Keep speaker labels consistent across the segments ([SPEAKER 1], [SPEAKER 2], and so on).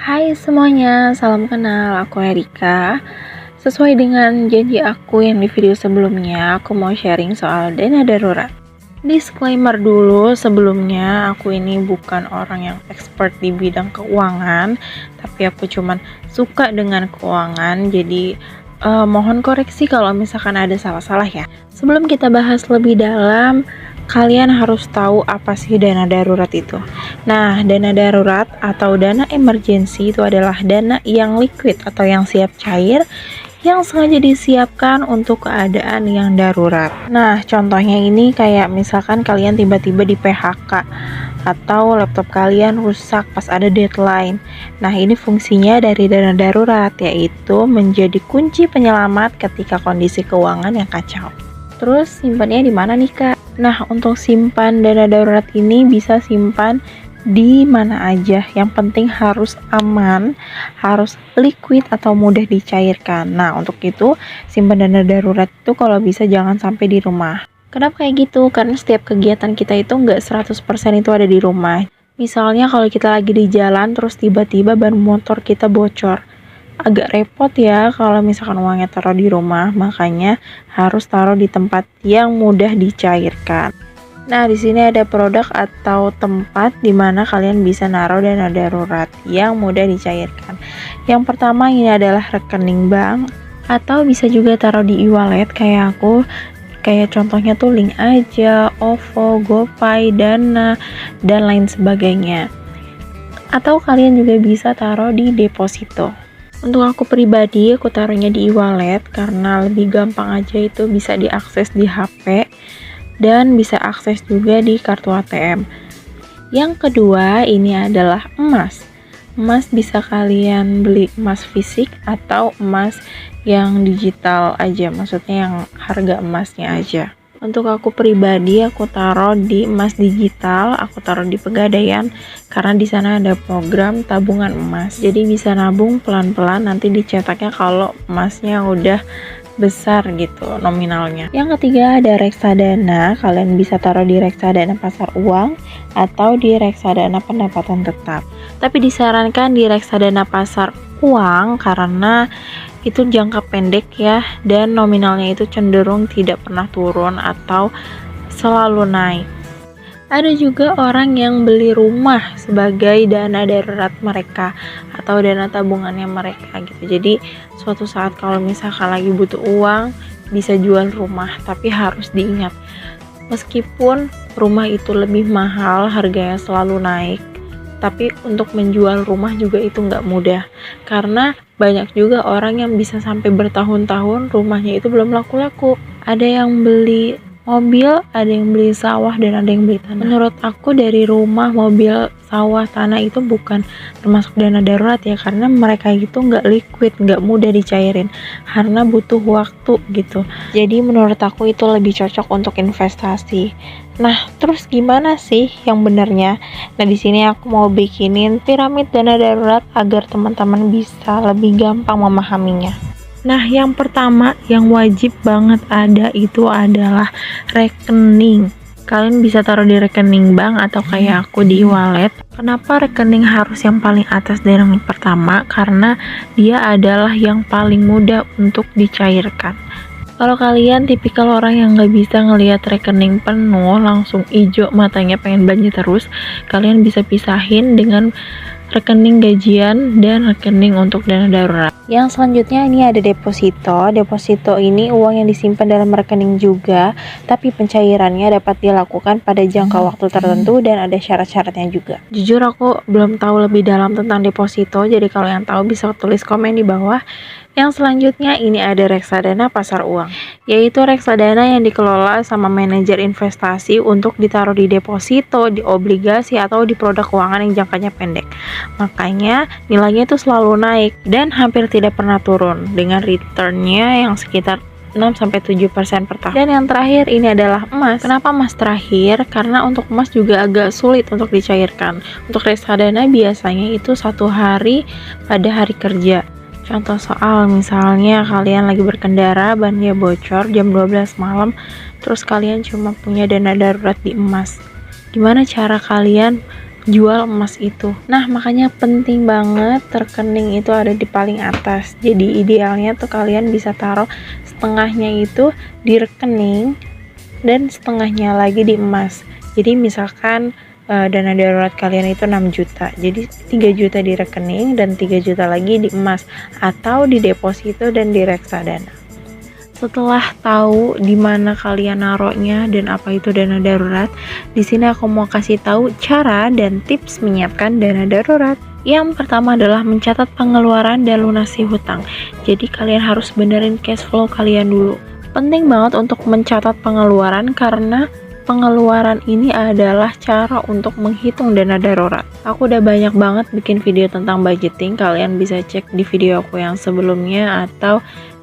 [SPEAKER 1] Hai semuanya, salam kenal, aku Erika. Sesuai dengan janji aku yang di video sebelumnya, aku mau sharing soal dana darurat. Disclaimer dulu sebelumnya, aku ini bukan orang yang expert di bidang keuangan, tapi aku cuman suka dengan keuangan, jadi mohon koreksi kalau misalkan ada salah-salah ya. Sebelum kita bahas lebih dalam, kalian harus tahu apa sih dana darurat itu. Nah, dana darurat atau dana emergency itu adalah dana yang liquid atau yang siap cair yang sengaja disiapkan untuk keadaan yang darurat. Nah, contohnya ini kayak misalkan kalian tiba-tiba di PHK atau laptop kalian rusak pas ada deadline. Nah, ini fungsinya dari dana darurat, yaitu menjadi kunci penyelamat ketika kondisi keuangan yang kacau. Terus simpannya di mana nih, Kak? Nah, untuk simpan dana darurat ini bisa simpan di mana aja. Yang penting harus aman, harus liquid atau mudah dicairkan. Nah, untuk itu simpan dana darurat itu kalau bisa jangan sampai di rumah. Kenapa kayak gitu? Karena setiap kegiatan kita itu nggak 100% itu ada di rumah. Misalnya kalau kita lagi di jalan terus tiba-tiba ban motor kita bocor. Agak repot ya kalau misalkan uangnya taruh di rumah, makanya harus taruh di tempat yang mudah dicairkan. Nah, di sini ada produk atau tempat di mana kalian bisa naruh dana darurat yang mudah dicairkan. Yang pertama ini adalah rekening bank, atau bisa juga taruh di e-wallet kayak aku. Kayak contohnya tuh Link Aja, OVO, GoPay, Dana, dan lain sebagainya. Atau kalian juga bisa taruh di deposito. Untuk aku pribadi, aku taruhnya di e-wallet karena lebih gampang aja, itu bisa diakses di HP dan bisa akses juga di kartu ATM. Yang kedua, ini adalah emas. Emas bisa kalian beli emas fisik atau emas yang digital aja, maksudnya yang harga emasnya aja. Untuk aku pribadi, aku taruh di emas digital, aku taruh di Pegadaian karena di sana ada program tabungan emas. Jadi bisa nabung pelan-pelan, nanti dicetaknya kalau emasnya udah besar gitu nominalnya. Yang ketiga ada reksadana, kalian bisa taruh di reksadana pasar uang atau di reksadana pendapatan tetap. Tapi disarankan di reksadana pasar uang karena itu jangka pendek ya, dan nominalnya itu cenderung tidak pernah turun atau selalu naik. Ada juga orang yang beli rumah sebagai dana darurat mereka atau dana tabungannya mereka gitu. Jadi suatu saat kalau misalkan lagi butuh uang, bisa jual rumah. Tapi harus diingat, meskipun rumah itu lebih mahal, harganya selalu naik, tapi untuk menjual rumah juga itu nggak mudah, karena banyak juga orang yang bisa sampai bertahun-tahun rumahnya itu belum laku-laku. Ada yang beli mobil, ada yang beli sawah, dan ada yang beli tanah. Menurut aku dari rumah, mobil, sawah, tanah itu bukan termasuk dana darurat ya, karena mereka itu nggak liquid, nggak mudah dicairin, karena butuh waktu gitu. Jadi menurut aku itu lebih cocok untuk investasi. Nah, terus gimana sih yang benernya? Nah, di sini aku mau bikinin piramid dana darurat agar teman-teman bisa lebih gampang memahaminya. Nah, yang pertama yang wajib banget ada itu adalah rekening. Kalian bisa taruh di rekening bank atau kayak aku di e-wallet. Kenapa rekening harus yang paling atas dan yang pertama? Karena dia adalah yang paling mudah untuk dicairkan. Kalau kalian tipikal orang yang nggak bisa ngelihat rekening penuh, langsung ijo matanya pengen belanja terus, kalian bisa pisahin dengan rekening gajian dan rekening untuk dana darurat. Yang selanjutnya ini ada deposito. Deposito ini uang yang disimpan dalam rekening juga, tapi pencairannya dapat dilakukan pada jangka waktu tertentu dan ada syarat-syaratnya juga. Jujur aku belum tahu lebih dalam tentang deposito, jadi kalau yang tahu bisa tulis komen di bawah. Yang selanjutnya ini ada reksadana pasar uang, yaitu reksadana yang dikelola sama manajer investasi untuk ditaruh di deposito, di obligasi, atau di produk keuangan yang jangkanya pendek. Makanya nilainya itu selalu naik dan hampir tidak pernah turun, dengan returnnya yang sekitar 6-7% per tahun. Dan yang terakhir ini adalah emas. Kenapa emas terakhir? Karena untuk emas juga agak sulit untuk dicairkan. Untuk reksadana biasanya itu 1 hari pada hari kerja. Contoh soal, misalnya kalian lagi berkendara, bannya bocor jam 12 malam, terus kalian cuma punya dana darurat di emas. Gimana cara kalian jual emas itu. Nah, makanya penting banget rekening itu ada di paling atas. Jadi idealnya tuh kalian bisa taruh setengahnya itu di rekening dan setengahnya lagi di emas. Jadi misalkan dana darurat kalian itu 6 juta, jadi 3 juta di rekening dan 3 juta lagi di emas atau di deposito dan di reksadana. Setelah tahu di mana kalian naruhnya dan apa itu dana darurat, di sini aku mau kasih tahu cara dan tips menyiapkan dana darurat. Yang pertama adalah mencatat pengeluaran dan lunasi hutang. Jadi kalian harus benerin cash flow kalian dulu. Penting banget untuk mencatat pengeluaran karena pengeluaran ini adalah cara untuk menghitung dana darurat. Aku udah banyak banget bikin video tentang budgeting, kalian bisa cek di video aku yang sebelumnya atau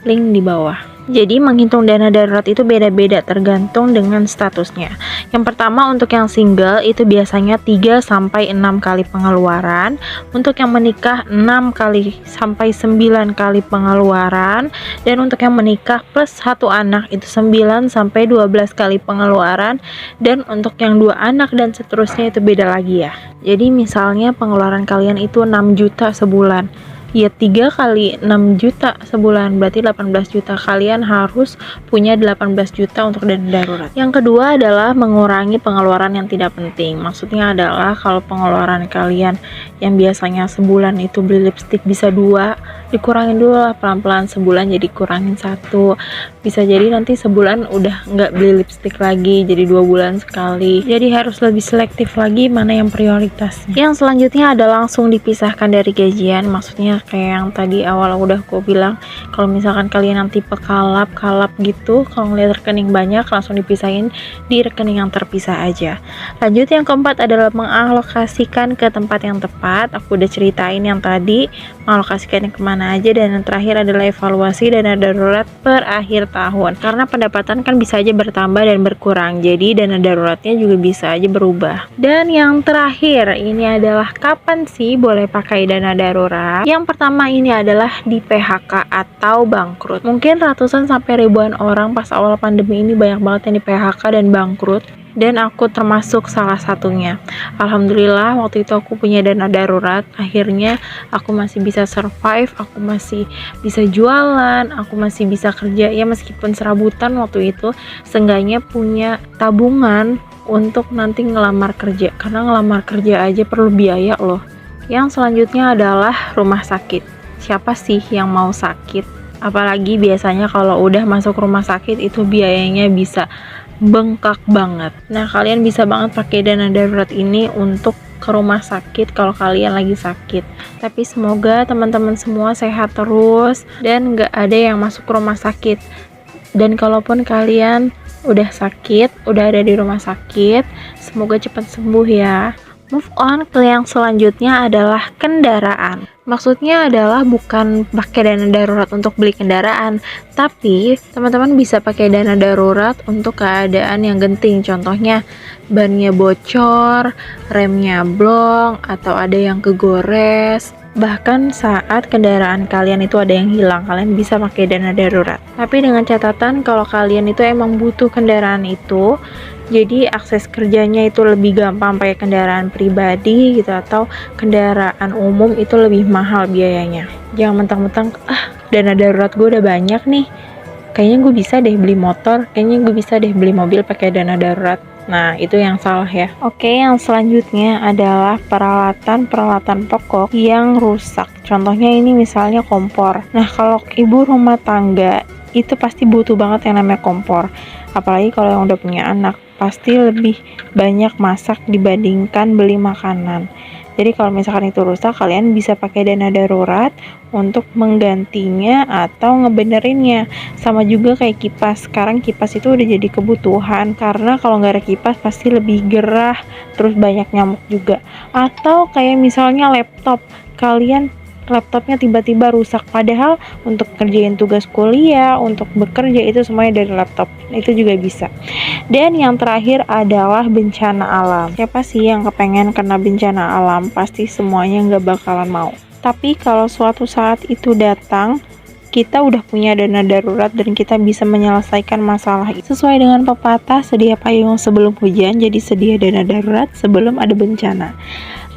[SPEAKER 1] link di bawah. Jadi menghitung dana darurat itu beda-beda tergantung dengan statusnya. Yang pertama untuk yang single itu biasanya 3-6 kali pengeluaran. Untuk yang menikah 6 kali sampai 9 kali pengeluaran. Dan untuk yang menikah plus 1 anak itu 9-12 kali pengeluaran. Dan untuk yang 2 anak dan seterusnya itu beda lagi ya. Jadi misalnya pengeluaran kalian itu 6 juta sebulan. Ya 3 kali 6 juta sebulan berarti 18 juta. Kalian harus punya 18 juta untuk dana darurat. Yang kedua adalah mengurangi pengeluaran yang tidak penting. Maksudnya adalah kalau pengeluaran kalian yang biasanya sebulan itu beli lipstik bisa 2, dikurangin dulu lah pelan-pelan, sebulan jadi kurangin 1. Bisa jadi nanti sebulan udah nggak beli lipstik lagi, jadi 2 bulan sekali. Jadi harus lebih selektif lagi mana yang prioritas. Yang selanjutnya ada langsung dipisahkan dari gajian. Maksudnya kayak yang tadi awal udah aku bilang, kalau misalkan kalian yang tipe kalap gitu, kalau ngeliat rekening banyak langsung dipisahin di rekening yang terpisah aja. Lanjut yang keempat adalah mengalokasikan ke tempat yang tepat. Aku udah ceritain yang tadi mengalokasikannya kemana aja, dan yang terakhir adalah evaluasi dana darurat per akhir tahun, karena pendapatan kan bisa aja bertambah dan berkurang, jadi dana daruratnya juga bisa aja berubah. Dan yang terakhir ini adalah kapan sih boleh pakai dana darurat. Yang pertama ini adalah di PHK atau bangkrut. Mungkin ratusan sampai ribuan orang pas awal pandemi ini banyak banget yang di PHK dan bangkrut, dan aku termasuk salah satunya. Alhamdulillah waktu itu aku punya dana darurat, akhirnya aku masih bisa survive, aku masih bisa jualan, aku masih bisa kerja ya meskipun serabutan waktu itu, seenggaknya punya tabungan untuk nanti ngelamar kerja, karena ngelamar kerja aja perlu biaya loh. Yang selanjutnya adalah rumah sakit. Siapa sih yang mau sakit? Apalagi biasanya kalau udah masuk rumah sakit itu biayanya bisa bengkak banget. Nah, kalian bisa banget pakai dana darurat ini untuk ke rumah sakit kalau kalian lagi sakit. Tapi semoga teman-teman semua sehat terus dan gak ada yang masuk ke rumah sakit. Dan kalaupun kalian udah sakit, udah ada di rumah sakit, semoga cepat sembuh ya. Move on ke yang selanjutnya adalah kendaraan. Maksudnya adalah bukan pakai dana darurat untuk beli kendaraan, tapi teman-teman bisa pakai dana darurat untuk keadaan yang genting. Contohnya bannya bocor, remnya blong, atau ada yang kegores. Bahkan saat kendaraan kalian itu ada yang hilang, kalian bisa pakai dana darurat. Tapi dengan catatan kalau kalian itu emang butuh kendaraan itu, jadi akses kerjanya itu lebih gampang pakai kendaraan pribadi gitu, atau kendaraan umum itu lebih mahal biayanya. Jangan mentang-mentang dana darurat gue udah banyak nih, kayaknya gue bisa deh beli motor, kayaknya gue bisa deh beli mobil pakai dana darurat. Nah, itu yang salah ya. Oke, yang selanjutnya adalah peralatan pokok yang rusak. Contohnya ini misalnya kompor. Nah, kalau ibu rumah tangga itu pasti butuh banget yang namanya kompor. Apalagi kalau yang udah punya anak, pasti lebih banyak masak dibandingkan beli makanan. Jadi kalau misalkan itu rusak, kalian bisa pakai dana darurat untuk menggantinya atau ngebenerinnya. Sama juga kayak kipas. Sekarang kipas itu udah jadi kebutuhan, karena kalau nggak ada kipas pasti lebih gerah, terus banyak nyamuk juga. Atau kayak misalnya laptop, kalian laptopnya tiba-tiba rusak, padahal untuk kerjain tugas kuliah, untuk bekerja itu semuanya dari laptop, itu juga bisa. Dan yang terakhir adalah bencana alam. Siapa sih yang kepengen kena bencana alam? Pasti semuanya nggak bakalan mau. Tapi kalau suatu saat itu datang, kita udah punya dana darurat dan kita bisa menyelesaikan masalah itu. Sesuai dengan pepatah, sedia payung sebelum hujan, jadi sedia dana darurat sebelum ada bencana.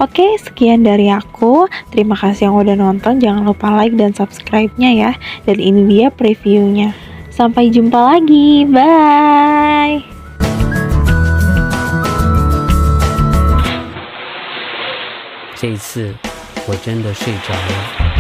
[SPEAKER 1] Oke, sekian dari aku. Terima kasih yang udah nonton. Jangan lupa like dan subscribe-nya ya. Dan ini dia previewnya. Sampai jumpa lagi. Bye.
[SPEAKER 2] 这一次我真的睡着了。